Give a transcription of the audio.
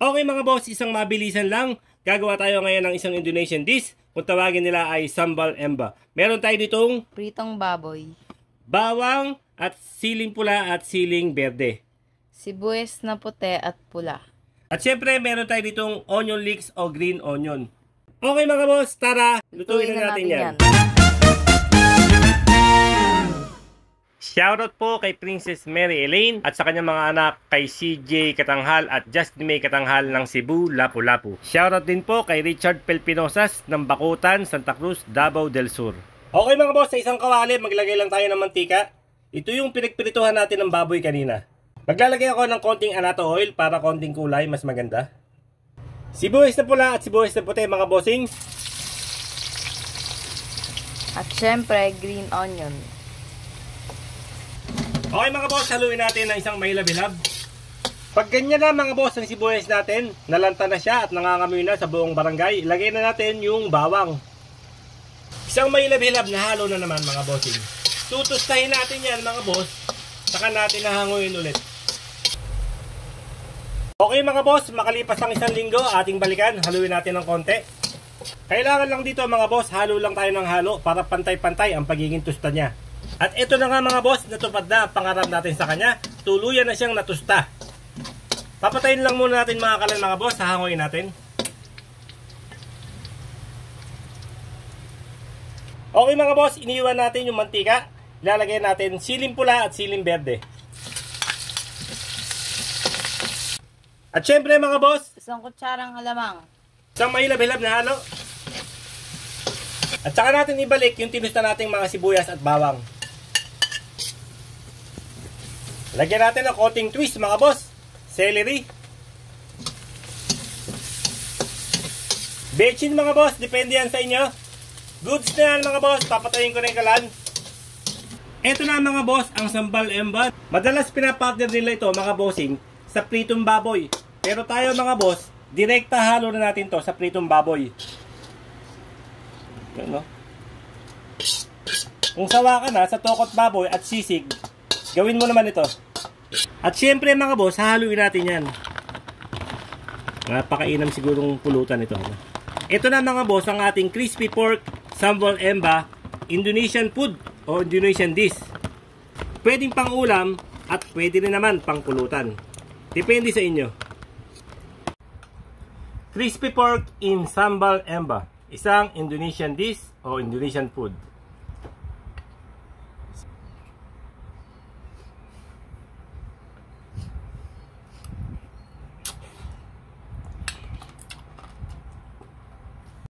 Okay mga boss, isang mabilisan lang. Gagawa tayo ngayon ng isang Indonesian dish. Kung tawagin nila ay sambal emba. Meron tayo ditong pritong baboy, bawang at siling pula at siling berde. sibuyas na puti at pula. At syempre meron tayo ditong onion leeks o green onion. Okay mga boss, tara, lutuin na natin yan. Shoutout po kay Princess Mary Elaine at sa kanyang mga anak kay CJ Katanghal at Justin May Katanghal ng Cebu, Lapu-Lapu. Shoutout din po kay Richard Pelpinosas ng Bakutan, Santa Cruz, Davao del Sur. Okay mga boss, sa isang kawali maglagay lang tayo ng mantika. Ito yung pinagpirituhan natin ng baboy kanina. Maglalagay ako ng konting anato oil para konting kulay, mas maganda. Sibuyas na pula at sibuyas na puti mga bossing. At syempre, green onion. Okay mga boss, haluin natin ng isang mahilab-hilab. Pag ganyan na mga boss ang sibuyas natin, nalanta na siya at nangangamoy na sa buong barangay, ilagay na natin yung bawang. Isang mahilab-hilab na halo na naman mga bossing. Tutustahin natin yan mga boss, saka natin nahanguin ulit. Okay mga boss, makalipas ang isang linggo, ating balikan, haluin natin ng konti. Kailangan lang dito mga boss, halo lang tayo ng halo para pantay-pantay ang pagiging tusta niya. At ito na nga mga boss, natupad na ang pangarap natin sa kanya. Tuluyan na siyang natusta. Papatayin lang muna natin mga kalan mga boss, hahanguin natin. Okay mga boss, iniwan natin yung mantika. Ilalagay natin siling pula at siling berde. At syempre mga boss, Isang kutsarang alamang. isang mahilab-hilab na halo. At saka natin ibalik yung tinusta nating mga sibuyas at bawang. Lagyan natin ng konting twist mga boss. Celery. Bechin mga boss, depende yan sa inyo. Goods na yan mga boss, papatayin ko na yung kalan. Ito na mga boss, ang sambal emba. Madalas pinapartner nila ito mga bossing sa pritong baboy. Pero tayo mga boss, direkta halo na natin to sa pritong baboy. Yan, no? Kung sawa ka na sa tokot baboy at sisig, gawin mo naman ito. At syempre mga boss, hahaluin natin yan. Napakainam sigurong pulutan ito. Ito na mga boss, ang ating crispy pork sambal emba Indonesian food o Indonesian dish. Pwedeng pang ulam at pwede rin naman pang pulutan. Depende sa inyo. Crispy pork in sambal emba, isang Indonesian dish o Indonesian food.